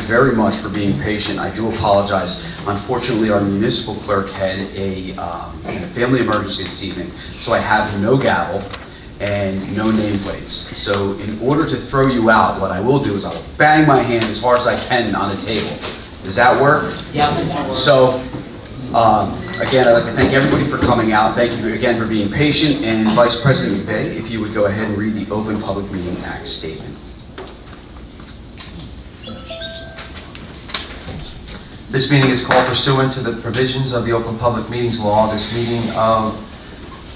very much for being patient. I do apologize. Unfortunately, our municipal clerk had a family emergency this evening, so I have no gavel and no nameplates. So in order to throw you out, what I will do is I'll bang my hand as hard as I can on a table. Does that work? Yeah. So, again, I'd like to thank everybody for coming out. Thank you again for being patient. And Vice President McVeigh, if you would go ahead and read the Open Public Meeting Act statement. This meeting is called pursuant to the provisions of the Open Public Meetings Law. This meeting of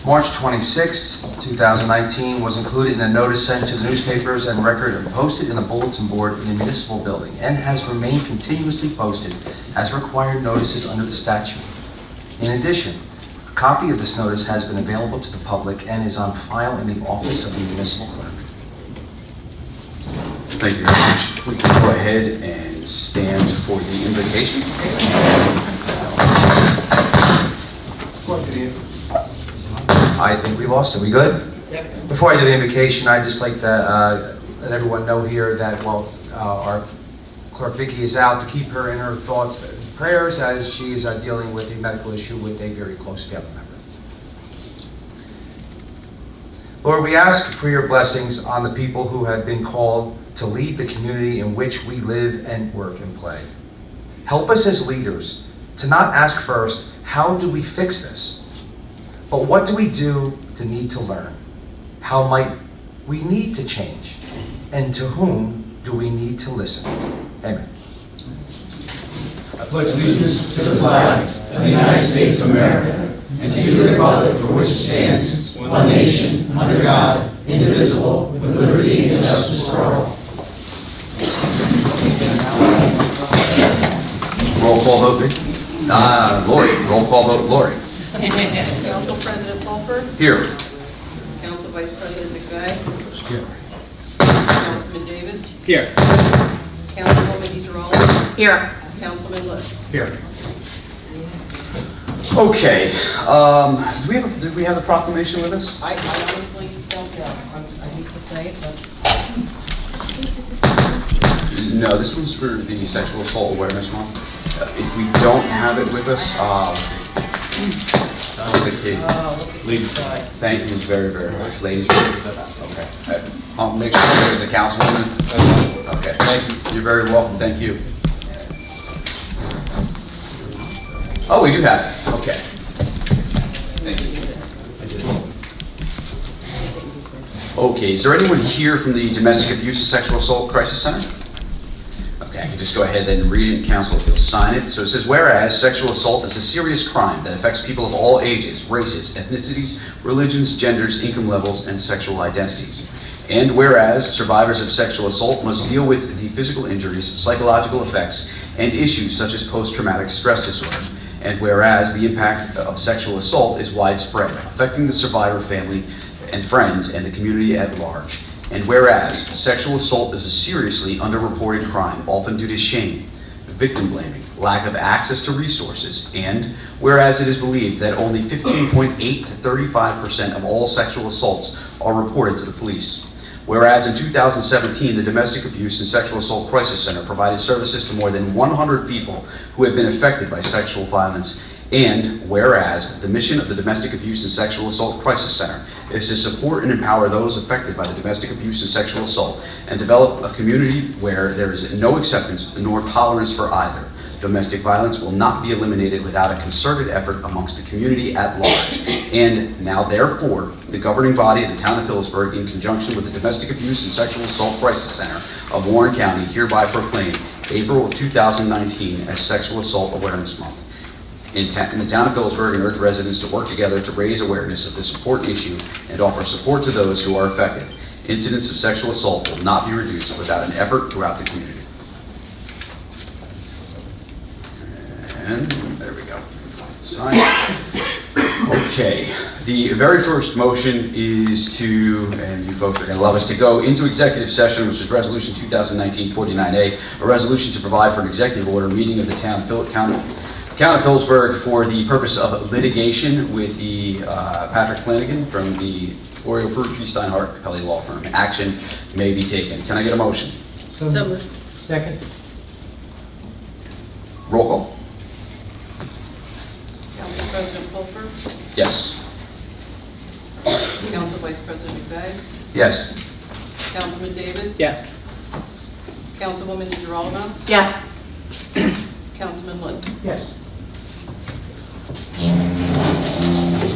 March 26, 2019 was included in a notice sent to the newspapers and record and posted in the bulletin board in the municipal building and has remained continuously posted as required notices under the statute. In addition, a copy of this notice has been available to the public and is on file in the office of the municipal clerk. Thank you very much. We can go ahead and stand for the invocation. I think we lost it. We good? Yep. Before I do the invocation, I'd just like to let everyone know here that while our clerk Vicky is out, to keep her in her thoughts and prayers as she is dealing with a medical issue with a very close family member. Lord, we ask for your blessings on the people who have been called to lead the community in which we live and work and play. Help us as leaders to not ask first, how do we fix this? But what do we do to need to learn? How might we need to change? And to whom do we need to listen? Amen. I pledge allegiance to the flag of the United States of America and to the republic for which it stands, one nation, under God, indivisible, with liberty and justice for all. Roll call vote, Vic. Lori. Roll call vote, Lori. Council President Fulford, Here. Council Vice President McVeigh, Here. Councilman Davis, Here. Councilwoman DeGirolli, Here. Councilman List. Here. Okay. Do we have the proclamation with us? I honestly don't know. I hate to say it, but No, this one's for the Sexual Assault Awareness Month. If we don't have it with us, the key. look at this guy. Thank you very, very much, ladies. Okay. I'll make sure that the councilwoman. Okay. Thank you. You're very welcome. Thank you. Oh, we do have it. Okay. Thank you. Okay. Is there anyone here from the Domestic Abuse and Sexual Assault Crisis Center? Okay, I can just go ahead and read it, and council if you'll sign it. So it says, whereas sexual assault is a serious crime that affects people of all ages, races, ethnicities, religions, genders, income levels, and sexual identities. And whereas survivors of sexual assault must deal with the physical injuries, psychological effects, and issues such as post-traumatic stress disorder. And whereas the impact of sexual assault is widespread, affecting the survivor family and friends and the community at large. And whereas sexual assault is a seriously underreported crime, often due to shame, victim blaming, lack of access to resources, and whereas it is believed that only 15.8 to 35% of all sexual assaults are reported to the police. Whereas in 2017, the Domestic Abuse and Sexual Assault Crisis Center provided services to more than 100 people who have been affected by sexual violence. And whereas the mission of the Domestic Abuse and Sexual Assault Crisis Center is to support and empower those affected by the domestic abuse and sexual assault and develop a community where there is no acceptance nor tolerance for either. Domestic violence will not be eliminated without a concerted effort amongst the community at large. And now therefore, the governing body of the town of Phillipsburg, in conjunction with the Domestic Abuse and Sexual Assault Crisis Center of Warren County, hereby proclaim April of 2019 as Sexual Assault Awareness Month in the town of Phillipsburg, and urge residents to work together to raise awareness of this important issue and offer support to those who are affected. Incidents of sexual assault will not be reduced without an effort throughout the community. And there we go. Sign. Okay, the very first motion is to, and you folks are going to love us, to go into executive session, which is Resolution 2019-49A, a resolution to provide for an executive order meeting of the town of Phillipsburg for the purpose of litigation with the Patrick Flanagan from the Oriole Perutry Steinhardt Capelli Law Firm. Action may be taken. Can I get a motion? So moved. Second. Roll call. Council President Fulfer, Yes. Council Vice President McVeigh, Yes. Councilman Davis. Yes. Councilwoman DeGirolamo, Yes. Councilman Lutz. Yes.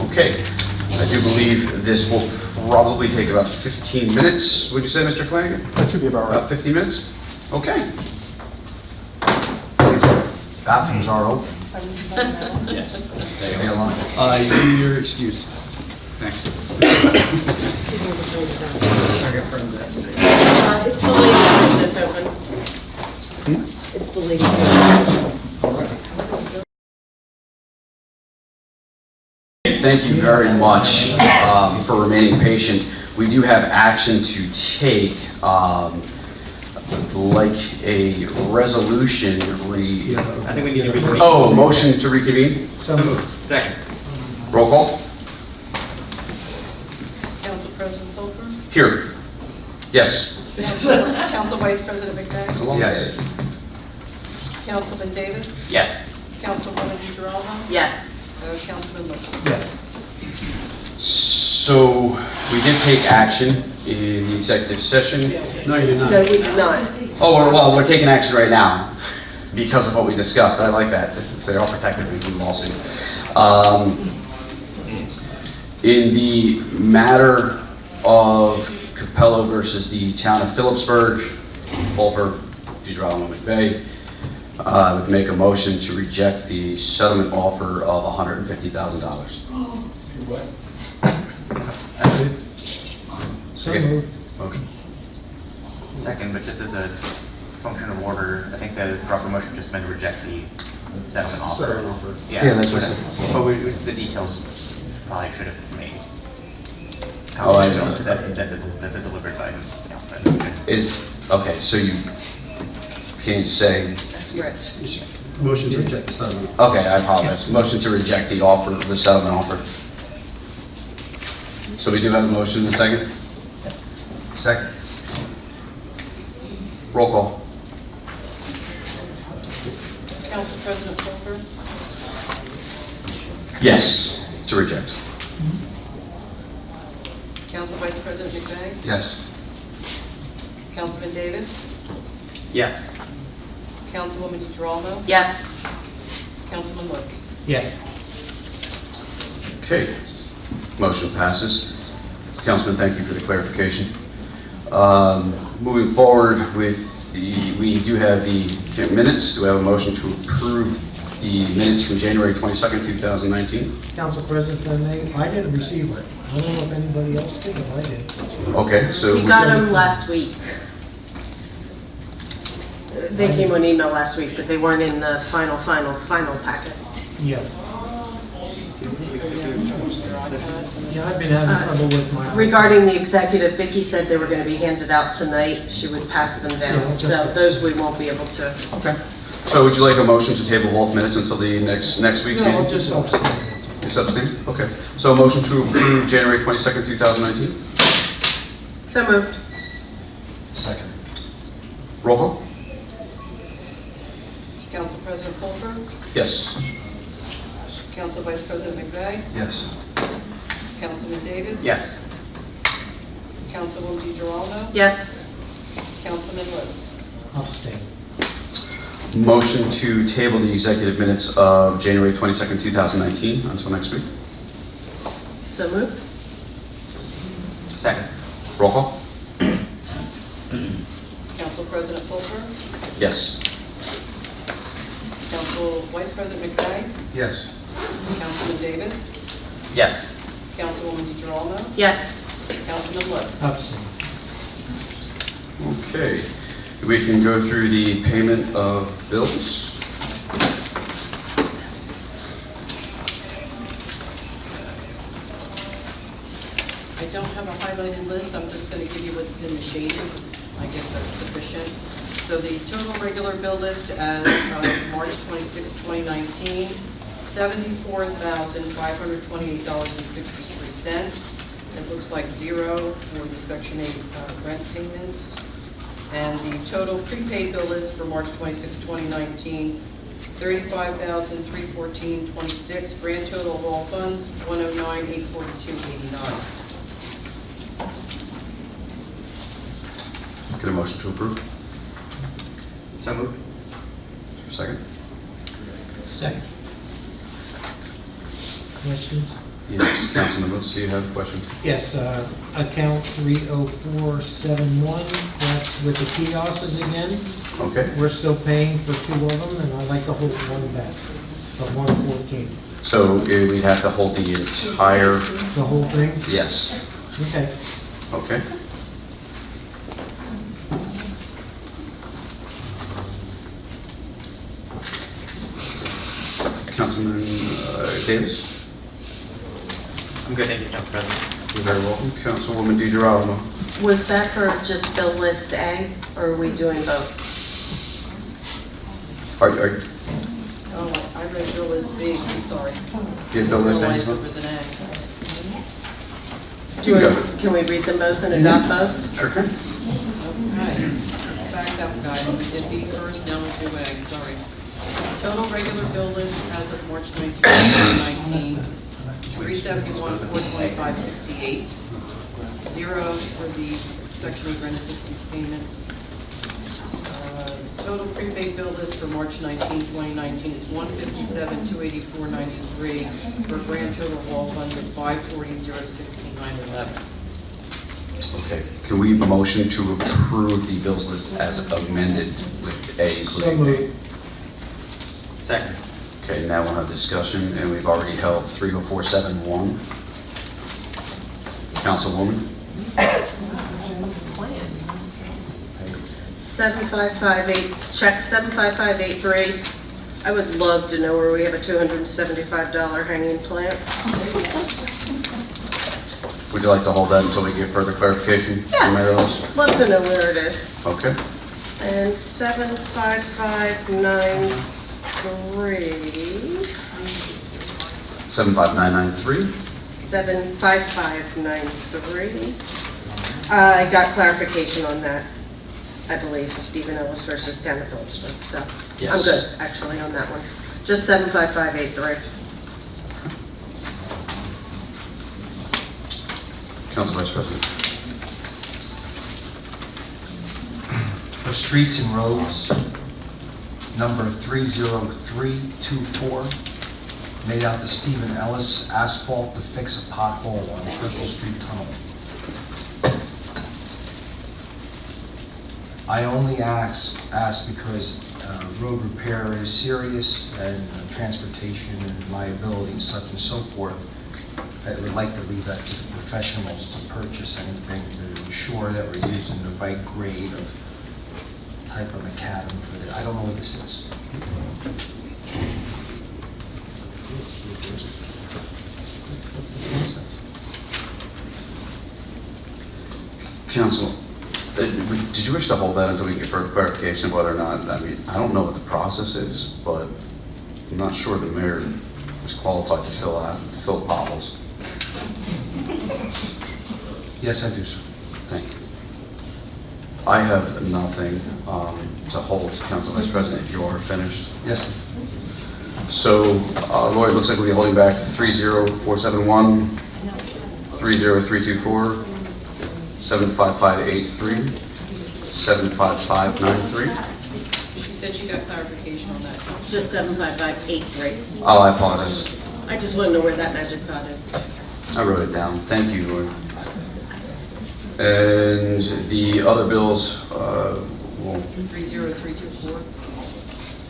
Okay. I do believe this will probably take about 15 minutes. Would you say, Mr. Flanagan? That should be about About 15 minutes? Okay. Bathrooms are open. Yes. Stay alone. You're excused. Thanks. It's the ladies' that's open. It's the ladies' room. Thank you very much for remaining patient. We do have action to take, like a resolution. I think we need to read. Oh, motion to reconvene? So moved. Second. Roll call? Council President Fulfer, Here. Yes. Council Vice President McVeigh, Yes. Councilman Davis, Yes. Councilwoman DeGirolamo, Yes. Councilman Lutz. Yes. So we did take action in the executive session. No, you did No, you did not. Oh, we're taking action right now because of what we discussed. I like that. So they're all protected from lawsuit. In the matter of Capello versus the town of Phillipsburg, Fulfer, DeGirolamo, McVeigh, I would make a motion to reject the settlement offer of $150,000. So Okay. moved. Motion. Second, but just as a function of order, I think the proper motion just been to reject the settlement offer. Settlement offer. Yeah, that's what I said. But the details probably should have been made. Oh, I know. That's a deliberate item. Okay, so you can't say, Rich. Motion to reject the settlement. okay, I apologize. Motion to reject the offer, the settlement offer. So we do have a motion in a second? Second. Roll call. Council President Fulfer, Yes, to reject. Council Vice President McVeigh, Yes. Councilman Davis, Yes. Councilwoman DeGirolamo, Yes. Councilman Lutz. Yes. Okay, motion passes. Councilman, thank you for the clarification. Moving forward with we do have the minutes. Do we have a motion to approve the minutes from January 22nd, 2019? Council President, if I may, I didn't receive it. I don't know if anybody else did, but I did. Okay, so. We got them last week. They came on email last week, but they weren't in the final packet. Yeah. Yeah, I've been having trouble with my... Regarding the executive, Vicki said they were going to be handed out tonight. She would pass them Yeah, down. just- So those we won't be able to. Okay. So would you like a motion to table both minutes until the next week's No, meeting? I'll just abstain. Just abstain? Okay. So a motion to approve January 22nd, 2019? So moved. Second. Roll call? Council President Fulfer, Yes. Council Vice President McVeigh, Yes. Councilman Davis. Yes. Councilwoman DeGirolamo, Yes. Councilman Lutz. Abstain. Motion to table the executive minutes of January 22nd, 2019 until next week. So moved. Second. Roll call? Council President Fulfer, Yes. Council Vice President McVeigh, Yes. Councilman Davis, Yes. Councilwoman DeGirolamo, Yes. Councilman Lutz. Abstain. Okay. We can go through the payment of bills. I don't have a highlighted list, I'm just going to give you what's in the shaded. I guess that's sufficient. So the total regular bill list as of March 26, 2019, $74,528.63. It looks like zero for the Section 8 rent payments. And the total prepaid bill list for March 26, 2019 $35,314.26. Grand total of all funds, $109,842.89. Get a motion to approve? So moved. Second? Second. Questions? Yes, Councilman Lutz, do you have a question? Yes, account 30471, that's with the kiosks again. Okay, We're still paying for 2 of them, and I'd like to hold one back, of 114. so we'd have to hold the entire, The whole thing? yes, Okay. okay. Councilman Davis? I'm good, thank you, Council President. You're very welcome. Councilwoman DeGirolamo? Was that for just bill list A, or are we doing both? Are Oh, I read bill list B, I'm sorry. you bill list A? Realized it was an A. Do you want- Can we read them both and adopt both? Sure can. Okay. Back up, guys. We did B first, now we do A, sorry. Total regular bill list as of March 19, 2019, 371,425.68. Zero for the Section 8 rent assistance payments. Total prepaid bill list for March 19, 2019 is $157,284.93 for a grand total of all funds of $540,069.11. Okay, can we have a motion to approve the bills list as amended with A So including B? moved. Second. Okay, now we'll have discussion, and we've already held 30471. Councilwoman? 7558, check 75583. I would love to know where we have a $275 hanging plant. Would you like to hold that until we get further clarification from Mayor Ellis? Love to know where it is. Okay. And 75593, 75993. 75593. I got clarification on that, I believe, Stephen Ellis versus Town of Phillipsburg, so I'm Yes. good, actually, on that one. Just 75583. Council Vice President. For streets and roads, number 30324, made out to Stephen Ellis, asphalt to fix a pothole on Crystal Street Tunnel. I only ask because road repair is serious and transportation and liability and such and so forth. I would like to leave that to the professionals to purchase anything to ensure that we're using the right grade of type of macadam for the, I don't know what this is. Council, did you wish to hold that until we get further clarification of whether or not, I mean, I don't know what the process is, but I'm not sure the mayor is qualified to fill potholes. Yes, I do, sir. Thank you. I have nothing to hold. Council Vice President, you are finished. Yes, sir. So, Lord, it looks like we'll be holding back 30471, 30324, 75583, 75593. She said she got clarification on that. Just 75583. Oh, I apologize. I just want to know where that magic pot is. I wrote it down. Thank you, Lord. And the other bills, will 30324.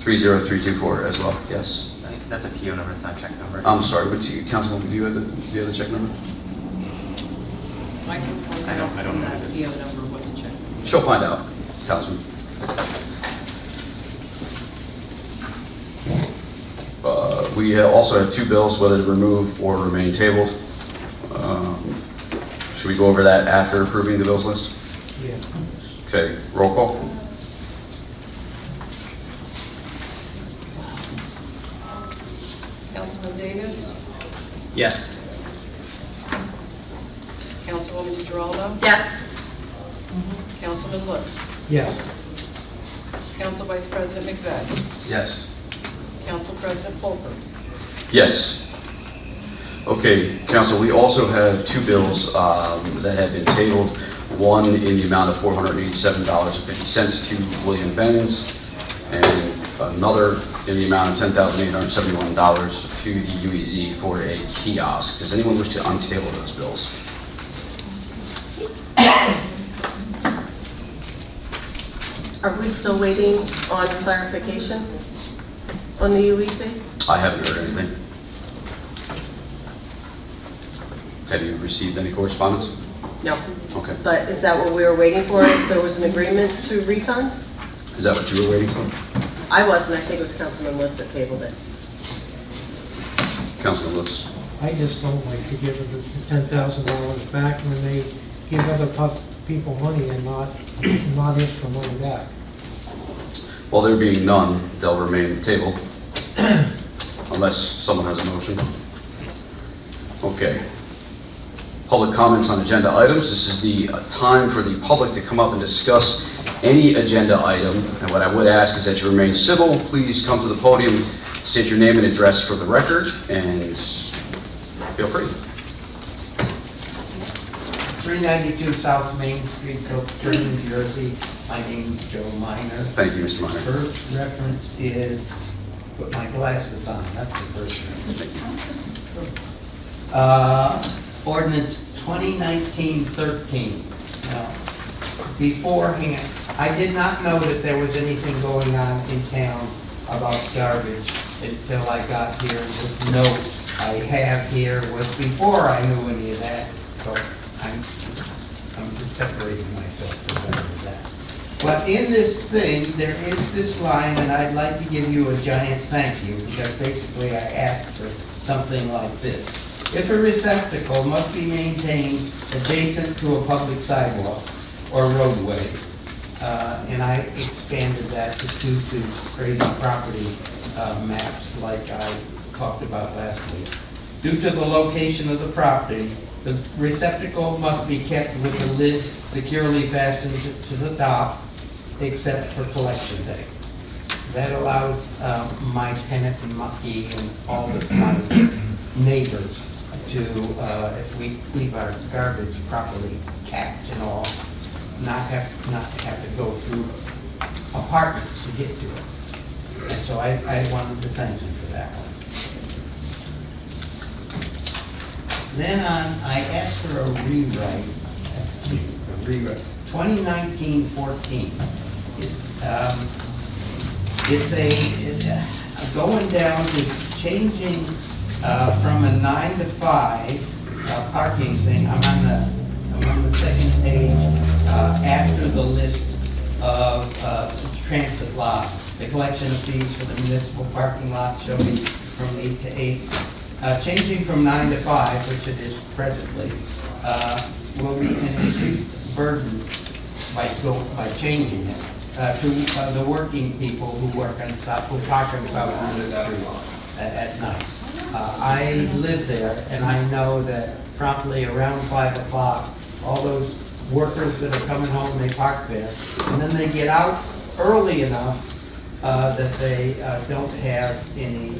30324 as well, yes. I think that's a PO number, it's not a check number. I'm sorry, but Councilwoman, do you have the check number? I can find I don't out know. from that PO number what to check. She'll find out, Councilman. We also have two bills, whether to remove or remain tabled. Should we go over that after approving the bills list? Yeah. Okay, roll call. Councilman Davis? Yes. Councilwoman DeGirolamo? Yes. Councilman Lutz? Yes. Council Vice President McVeigh? Yes. Council President Fulton. Yes. Okay, council, we also have two bills that have been tabled. One in the amount of $487.50 to William Benz, and another in the amount of $10,871 to the UEZ for a kiosk. Does anyone wish to untable those bills? Are we still waiting on clarification on the UEC? I haven't heard anything. Have you received any correspondence? No. Okay. But is that what we were waiting for? If there was an agreement to refund? Is that what you were waiting for? I wasn't. I think it was Councilman Woods that tabled it. Councilman Lutz? I just don't like to give the $10,000 back when they give other people money and not us for money back. Well, there being none, they'll remain tabled unless someone has a motion. Okay. Public comments on agenda items. This is the time for the public to come up and discuss any agenda item. And what I would ask is that you remain civil. Please come to the podium, state your name and address for the record, and feel free. 392 South Main Street, Phillipsburg, New Jersey. My name is Joe Minor. Thank you, Mr. Minor. First reference is, put my glasses on, that's the first reference. Thank you. Ordinance 2019-13. Now, beforehand, I did not know that there was anything going on in town about garbage until I got here. This note I have here was before I knew any of that, so I'm just separating myself from that. But in this thing, there is this line, and I'd like to give you a giant thank you, because basically I asked for something like this. If a receptacle must be maintained adjacent to a public sidewalk or roadway, and I expanded that to crazy property maps like I talked about last week. Due to the location of the property, the receptacle must be kept with the lid securely fastened to the top, except for collection day. That allows my tenant and my all of my neighbors to, if we leave our garbage properly capped and all, not have to go through apartments to get to it. And so I wanted to thank you for that one. Then I asked for a rewrite, 2019-14. It's going down to changing from a 9 to 5 parking thing. I'm on the second page after the list of transit lots. The collection of fees for the municipal parking lot shall be from 8 to 8. Changing from 9 to 5, which it is presently, will be an increased burden by changing it to the working people who park on South Main Street at night. I live there, and I know that promptly around 5 o'clock, all those workers that are coming home, they park there, and then they get out early enough that they don't have any,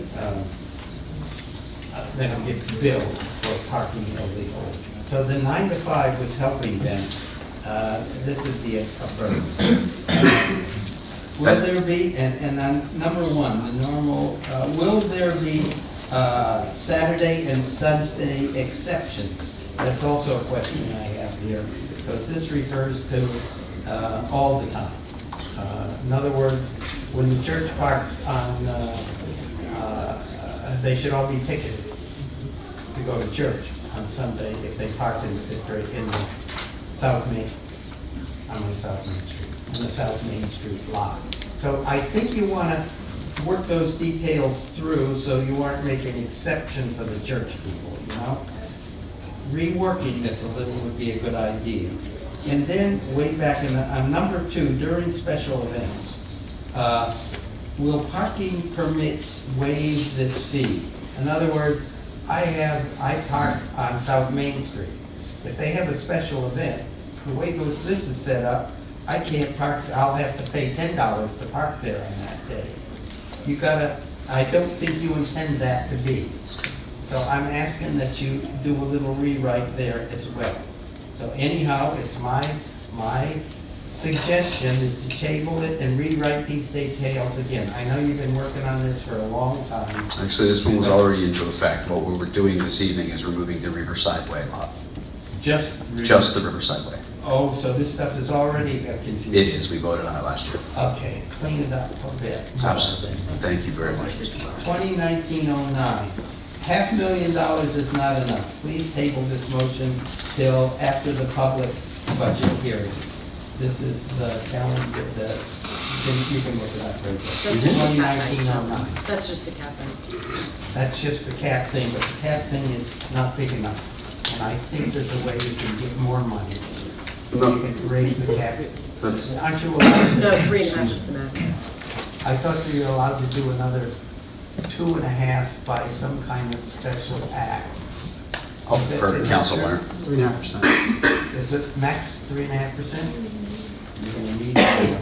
they don't get billed for parking illegally. So the 9 to 5 was helping them. This would be a burden. Will there be, and then number one, the normal, will there be Saturday and Sunday exceptions? That's also a question I have here, because this refers to all the time. In other words, when the church parks on, they should all be ticketed to go to church on Sunday if they park in the South Main, on South Main Street, in the South Main Street lot. So I think you want to work those details through so you aren't making an exception for the church people, you know? Reworking this a little would be a good idea. And then, way back on number 2, during special events, will parking permits waive this fee? In other words, I park on South Main Street. If they have a special event, the way this is set up, I can't park, I'll have to pay $10 to park there on that day. You gotta I don't think you intend that to be. So I'm asking that you do a little rewrite there as well. So anyhow, it's my suggestion is to table it and rewrite these details again. I know you've been working on this for a long time. Actually, this one was already into effect. What we were doing this evening is removing the Riverside Way lot. Just The Riverside Way. Oh, so this stuff is already got confused. It is, we voted on it last year. Okay, clean it up a bit. Absolutely. Thank you very much, Mr. Brown. 2019-09, $500,000 is not enough. Please table this motion till after the public budget hearings. This is the calendar, you can look it up right there. That's just the cap 2019-09. That's just the cap thing. That's just the cap thing, but the cap thing is not big enough. And I think there's a way you can get more money. No. You can raise the cap. That's- Aren't you allowed to? No, 3.5 is the max. I thought you were allowed to do another 2.5 by some kind of special act. I'll defer to Council Leonard. 3.5%. Is it max 3.5%? You're gonna need that.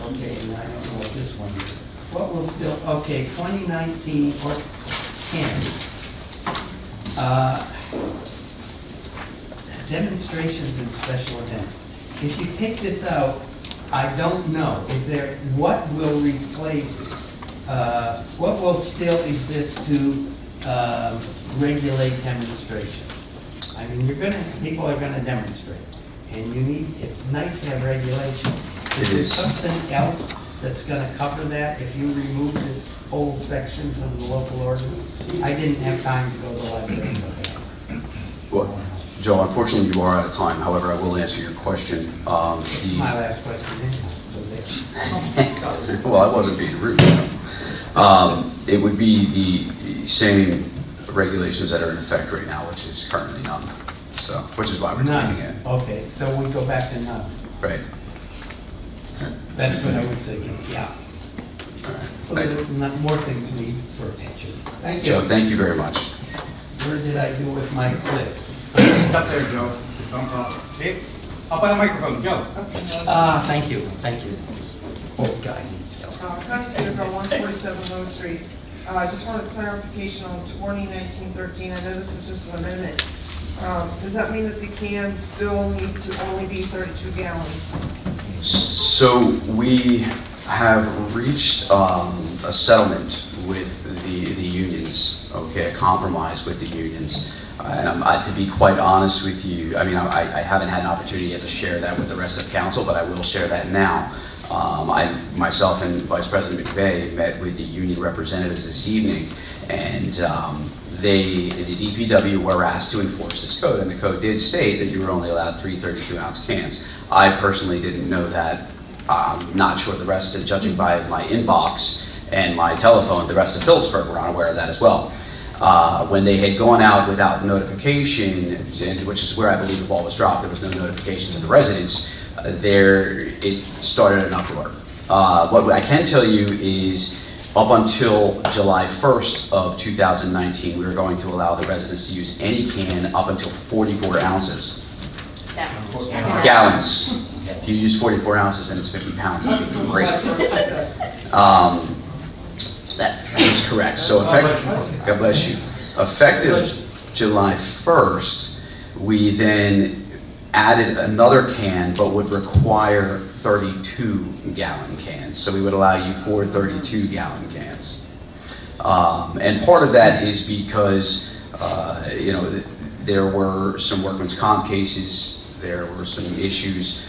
Okay, and I don't know what this one is. What will still, okay, 2019 or 10. Demonstrations and special events. If you take this out, I don't know, is there, what will replace, what will still exist to regulate demonstrations? I mean, people are gonna demonstrate, and it's nice to have regulations. It Is there is. something else that's gonna cover that if you remove this whole section from the local ordinance? I didn't have time to go to the library and look at it. Well, Joe, unfortunately, you are out of time. However, I will answer your question. It's my last question, anyhow, so there. Well, I wasn't being rude. It would be the same regulations that are in effect right now, which is currently none. So, which is why we're None, doing it. okay, so we go back to none. Right. That's what I was thinking, yeah. All right. So Thank you. there's not more things need for attention. Thank Joe, you. thank you very much. Where did I do with my clip? It's up there, Joe. See? Up on the microphone, Joe. Thank you, thank you. Old guy needs help. Connie Peterbilt, 147 Low Street. I just wanted clarification on 2019-13. I know this is just an amendment. Does that mean that the cans still need to only be 32 gallons? So we have reached a settlement with the unions, okay, a compromise with the unions. And to be quite honest with you, I mean, I haven't had an opportunity yet to share that with the rest of council, but I will share that now. Myself and Vice President McVeigh met with the union representatives this evening, and the DPW were asked to enforce this code, and the code did state that you were only allowed 3 32-ounce cans. I personally didn't know that. I'm not sure the rest, judging by my inbox and my telephone, the rest of Phillipsburg were unaware of that as well. When they had gone out without notification, which is where I believe the ball was dropped, there was no notification to the residents, it started an uproar. What I can tell you is up until July 1st of 2019, we were going to allow the residents to use any can up until 44 ounces. Gallons. If you use 44 ounces and it's 50 pounds, that'd be great. That is correct. So effective, God bless you. Effective July 1st, we then added another can, but would require 32-gallon cans. So we would allow you 4 32-gallon cans. And part of that is because, there were some workman's comp cases, there were some issues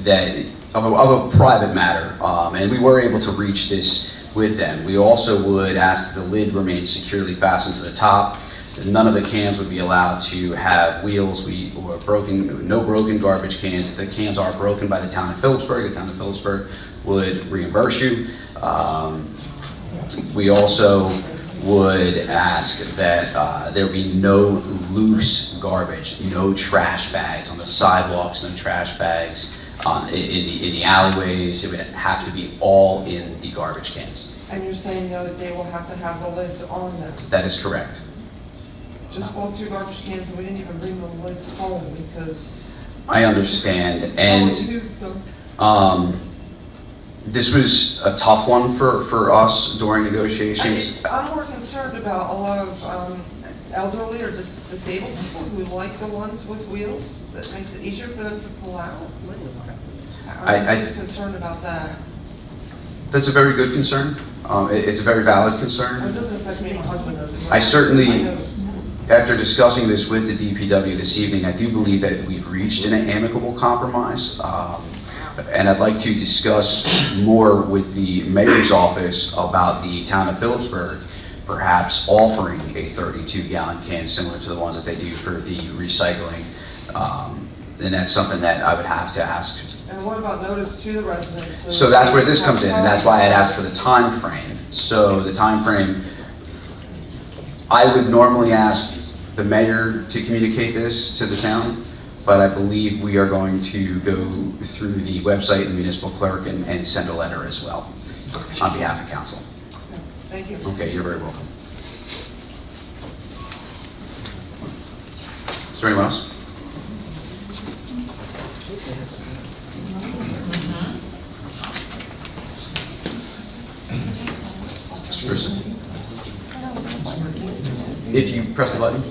that of a private matter, and we were able to reach this with them. We also would ask that the lid remain securely fastened to the top. None of the cans would be allowed to have wheels or no broken garbage cans. If the cans are broken by the town of Phillipsburg, the town of Phillipsburg would reimburse you. We also would ask that there be no loose garbage, no trash bags on the sidewalks, no trash bags in the alleyways. It would have to be all in the garbage cans. And you're saying, that they will have to have the lids on them? That is correct. Just bought 2 garbage cans and we didn't even bring the lids home because... I understand, it's and all used them. This was a tough one for us during negotiations. I'm more concerned about a lot of elderly or disabled people who like the ones with wheels. That makes it easier for them to pull out. I'm just concerned about that. That's a very good concern. It's a very valid concern. It doesn't affect me, my husband does. I certainly, after discussing this with the DPW this evening, I do believe that we've reached an amicable compromise. And I'd like to discuss more with the mayor's office about the town of Phillipsburg perhaps offering a 32-gallon can similar to the ones that they do for the recycling. And that's something that I would have to ask. And what about notice to the residents? So that's where this comes in, and that's why I'd asked for the time frame. So the time frame, I would normally ask the mayor to communicate this to the town, but I believe we are going to go through the website and municipal clerk and send a letter as well on behalf of council. Thank you. Okay, you're very welcome. Is there anyone else? Mr. Person? If you press the button.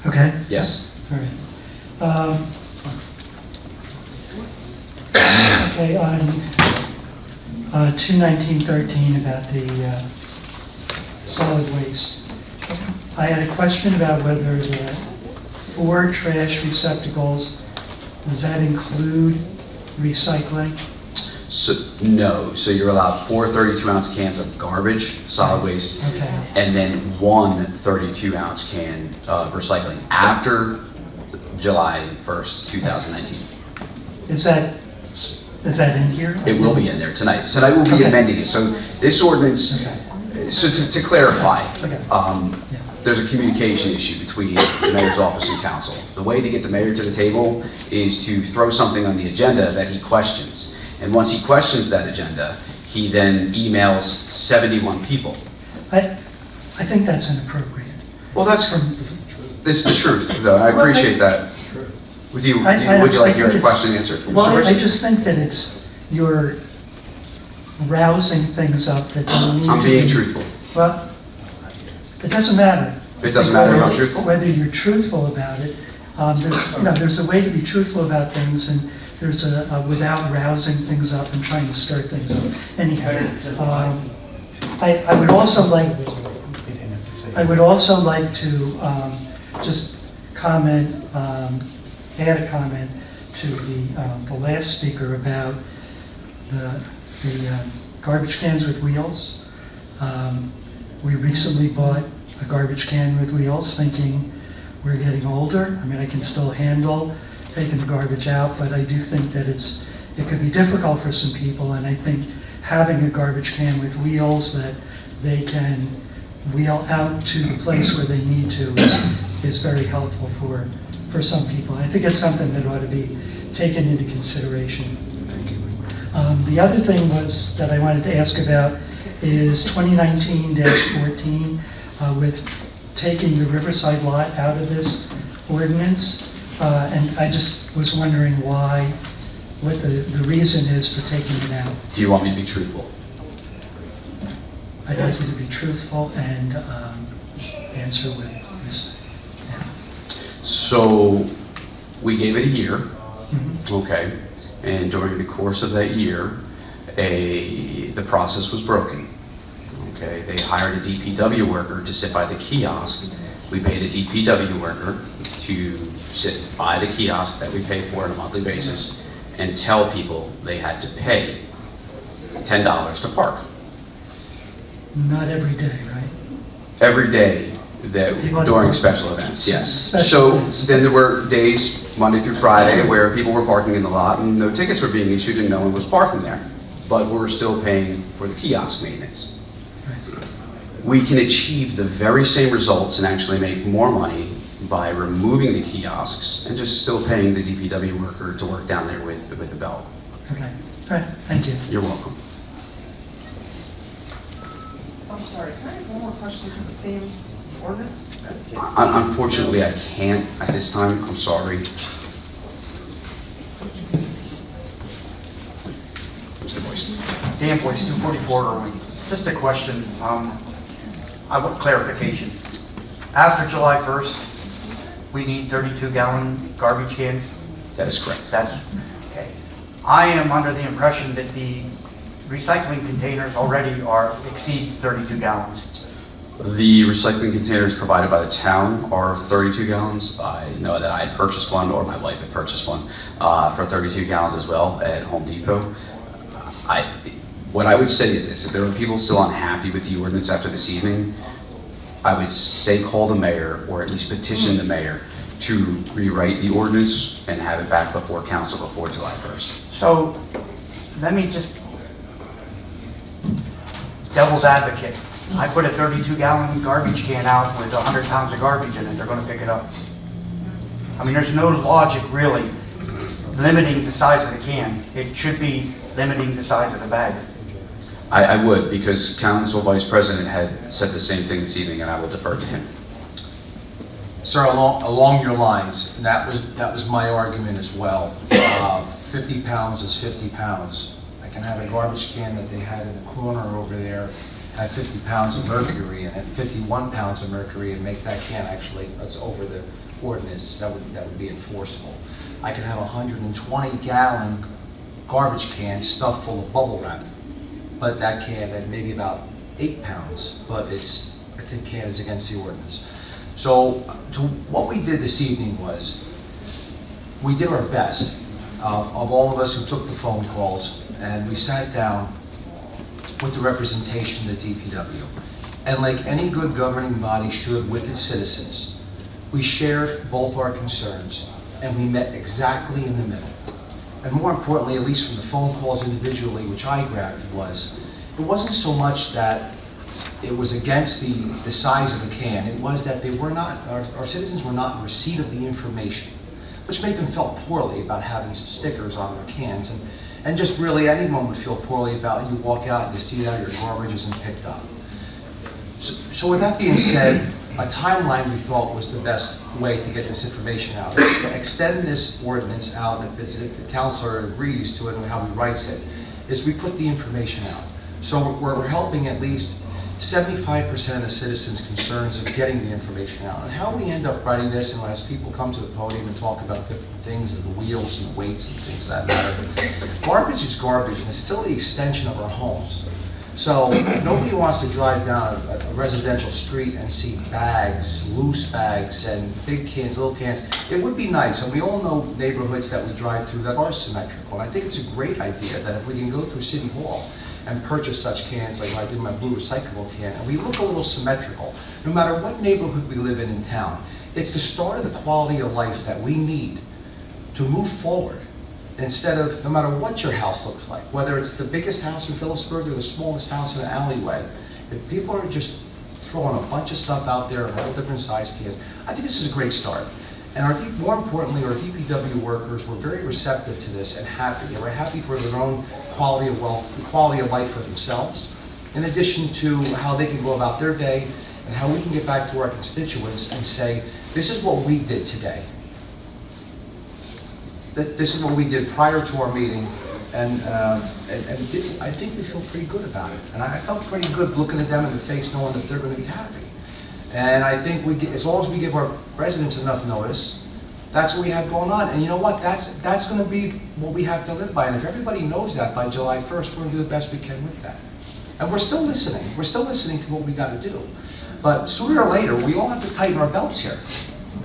Okay? Yes. All right. Okay, on 2/19/13 about the solid waste, I had a question about whether the 4 trash receptacles, does that include recycling? So, no, so you're allowed 4 32-ounce cans of garbage, solid waste, Okay. and then 1 32-ounce can of recycling after July 1st, 2019. Is that in here? It will be in there tonight. Tonight we'll be Okay. amending it. So this ordinance, Okay. so to clarify, Okay. yeah, there's a communication issue between the mayor's office and council. The way to get the mayor to the table is to throw something on the agenda that he questions. And once he questions that agenda, he then emails 71 people. I think that's inappropriate. Well, that's the truth, though. I appreciate that. Would you like your question answered? Well, Mr. I Wilson? just think that you're rousing things up that don't need to be. I'm being truthful. Well, it doesn't matter. It doesn't matter if I'm truthful? Whether you're truthful about it. There's a way to be truthful about things, and there's without rousing things up and trying to stir things up. Anyhow, I would also like to just comment, add a comment to the last speaker about the garbage cans with wheels. We recently bought a garbage can with wheels, thinking we're getting older. I mean, I can still handle taking the garbage out, but I do think that it could be difficult for some people, and I think having a garbage can with wheels that they can wheel out to the place where they need to is very helpful for some people. I think it's something that ought to be taken into consideration. The other thing that I wanted to ask about is 2019-14 with taking the Riverside lot out of this ordinance. And I just was wondering what the reason is for taking it out. Do you want me to be truthful? I'd like you to be truthful and answer with this. So we gave it a year, Mhm. okay, and during the course of that year, the process was broken. Okay, they hired a DPW worker to sit by the kiosk. We paid a DPW worker to sit by the kiosk that we pay for on a monthly basis and tell people they had to pay $10 to park. Not every day, right? Every day during special events, yes. So then there were days, Monday through Friday, where people were parking in the lot and no tickets were being issued and no one was parking there. But we're still paying for the kiosk maintenance. We can achieve the very same results and actually make more money by removing the kiosks and just still paying the DPW worker to work down there with the belt. Okay. All right. Thank you. You're welcome. I'm sorry, can I have one more question for the same ordinance? Unfortunately, I can't at this time. I'm sorry. Dan Boyce, 244 Irwin. Just a question. I want clarification. After July 1st, we need 32-gallon garbage cans? That is correct. That's, okay. I am under the impression that the recycling containers already exceed 32 gallons. The recycling containers provided by the town are 32 gallons. I know that I had purchased one, or my wife had purchased one, for 32 gallons as well at Home Depot. What I would say is this: if there are people still unhappy with the ordinance after this evening, I would say call the mayor, or at least petition the mayor to rewrite the ordinance and have it back before council before July 1st. So, let me just, devil's advocate. I put a 32-gallon garbage can out with 100 pounds of garbage in it, they're gonna pick it up. I mean, there's no logic really limiting the size of the can. It should be limiting the size of the bag. I would, because Council Vice President had said the same thing this evening, and I will defer to him. Sir, along your lines, and that was my argument as well. 50 pounds is 50 pounds. I can have a garbage can that they had in the corner over there, have 50 pounds of mercury in it, 51 pounds of mercury, and make that can actually, that's over the ordinance, that would be enforceable. I can have a 120-gallon garbage can stuffed full of bubble wrap, but that can had maybe about 8 pounds, but I think can is against the ordinance. So what we did this evening was, we did our best, of all of us who took the phone calls, and we sat down with the representation of the DPW. And like any good governing body should with its citizens, we shared both our concerns, and we met exactly in the middle. And more importantly, at least from the phone calls individually, which I grabbed, it wasn't so much that it was against the size of the can. It was that they were not, our citizens were not in receipt of the information, which made them feel poorly about having stickers on their cans. And just really anyone would feel poorly about, you walk out and you see that your garbage isn't picked up. So with that being said, a timeline we thought was the best way to get this information out. Extend this ordinance out, if the councilor agrees to it and how he writes it, is we put the information out. So we're helping at least 75% of the citizens' concerns of getting the information out. And how we end up writing this, and as people come to the podium and talk about different things, and the wheels and the weights and things of that matter, garbage is garbage, and it's still the extension of our homes. So nobody wants to drive down a residential street and see bags, loose bags, and big cans, little cans. It would be nice, and we all know neighborhoods that we drive through that are symmetrical. And I think it's a great idea that if we can go through City Hall and purchase such cans like I did my blue recyclable can, and we look a little symmetrical, no matter what neighborhood we live in town, it's the start of the quality of life that we need to move forward. Instead of, no matter what your house looks like, whether it's the biggest house in Phillipsburg or the smallest house in an alleyway, if people are just throwing a bunch of stuff out there in all different size cans, I think this is a great start. And more importantly, our DPW workers were very receptive to this and happy. They were happy for their own quality of life for themselves, in addition to how they can go about their day and how we can get back to our constituents and say, this is what we did today. This is what we did prior to our meeting, and I think we feel pretty good about it. And I felt pretty good looking at them in the face knowing that they're going to be happy. And I think as long as we give our residents enough notice, that's what we have going on. And you know what? That's going to be what we have to live by. And if everybody knows that by July 1st, we're going to do the best we can with that. And we're still listening. We're still listening to what we got to do. But sooner or later, we all have to tighten our belts here.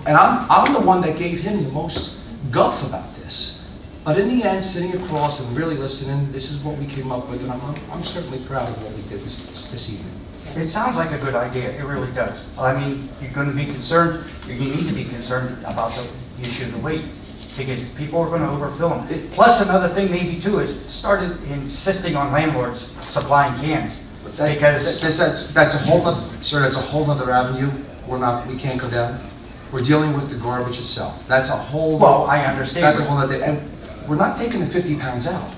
And I'm the one that gave him the most guff about this. But in the end, sitting across and really listening, this is what we came up with. And I'm certainly proud of what we did this evening. It sounds like a good idea, it really does. I mean, you're going to be concerned, you need to be concerned about the issue of the weight, because people are going to overfill them. Plus, another thing maybe too is started insisting on landlords supplying cans, because that's a whole other, sir, that's a whole other avenue. We can't go down. We're dealing with the garbage itself. That's a whole. Well, I understand. That's a whole other, and we're not taking the 50 pounds out.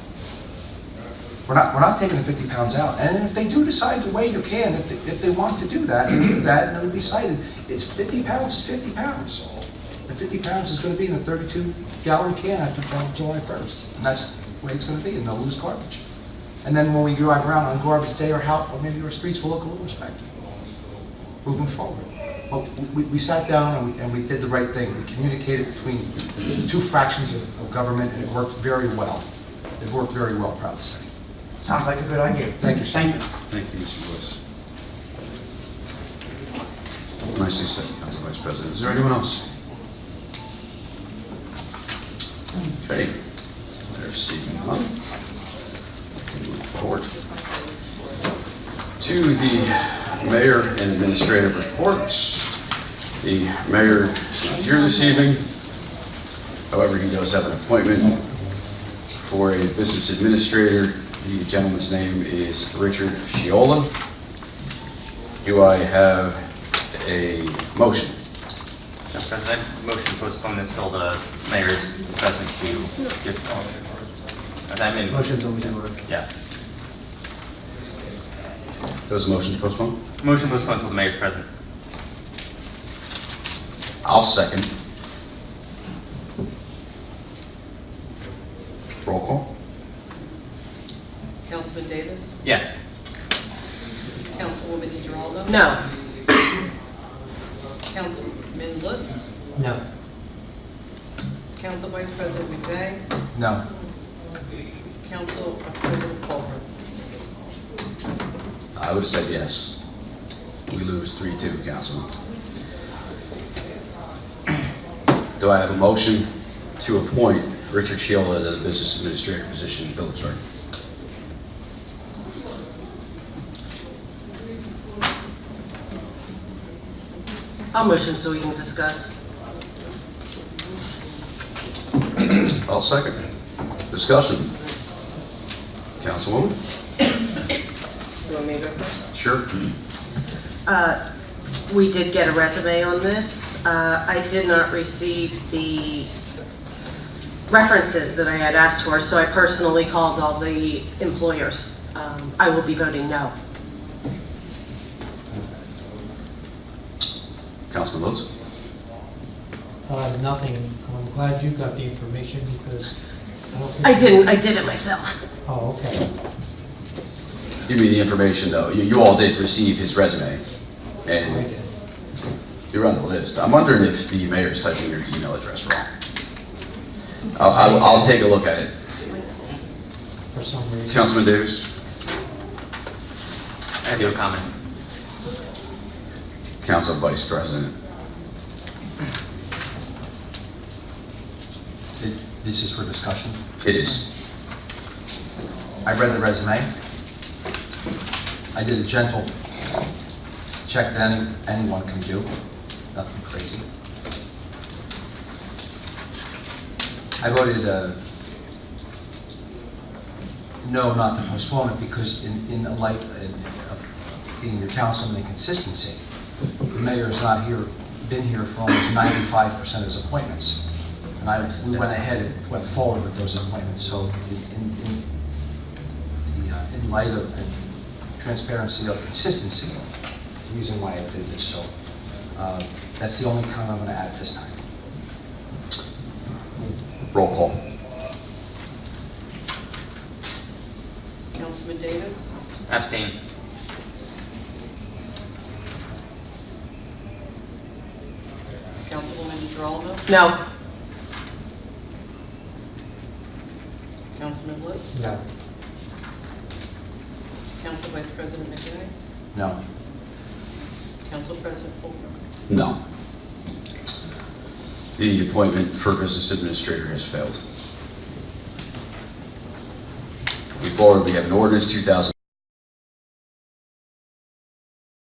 We're not taking the 50 pounds out. And if they do decide to weigh your can, if they want to do that, and it will be cited, it's 50 pounds is 50 pounds. The 50 pounds is going to be in a 32-gallon can after July 1st. And that's the way it's going to be, and they'll lose garbage. And then when we drive around on garbage day, or maybe our streets will look a little respectable moving forward. But we sat down and we did the right thing. We communicated between the two fractions of government, and it worked very well. It worked very well, proud to say. Sounds like a good idea. Thank you, sir. Thank you. Thank you, Mr. Lewis. Nicely said, Council Vice President. Is there anyone else? Okay. There's seeing none. We can move forward to the mayor and administrative reports. The mayor is not here this evening. However, he does have an appointment for a business administrator. The gentleman's name is Richard Sciola. Do I have a motion? Mr. President, motion to postpone this till the mayor is present to give, I mean, Motion's always in order. yeah. There was a motion to postpone? Motion to postpone till the mayor is present. I'll second. Roll call? Councilman Davis? Yes. Councilwoman DeGiraldo? No. Councilman Lutz? No. Council Vice President McVeigh? No. Council President Colbert? I would have said yes. We lose 3-2, Councilman. Do I have a motion to appoint Richard Sciola to the business administrator position in Phillipsburg? I'll motion so we can discuss. I'll second. Discussion. Councilwoman? You want me to go first? Sure. We did get a resume on this. I did not receive the references that I had asked for, so I personally called all the employers. I will be voting no. Councilman Lutz? Nothing. I'm glad you got the information because I don't think... I didn't, I did it myself. Oh, okay. Give me the information, though. You all did receive his resume, I and did. you're on the list. I'm wondering if the mayor's typing your email address wrong. I'll take a look at it. For some reason. Councilman Davis? I have no comments. Council Vice President? This is for discussion. It is. I read the resume. I did a gentle check that anyone can do. Nothing crazy. I voted no, not to postpone it, because in the light of getting your councilman and consistency, the mayor has not been here for almost 95% of his appointments. And we went ahead and went forward with those appointments. So in light of transparency of consistency, the reason why I did this. So that's the only comment I'm going to add at this time. Roll call. Councilman Davis? Abstain. Councilwoman DeGiraldo? No. Councilman Lutz? No. Council Vice President McVeigh? No. Council President Colbert? No. The appointment for business administrator has failed. Moving forward, we have an ordinance 2000.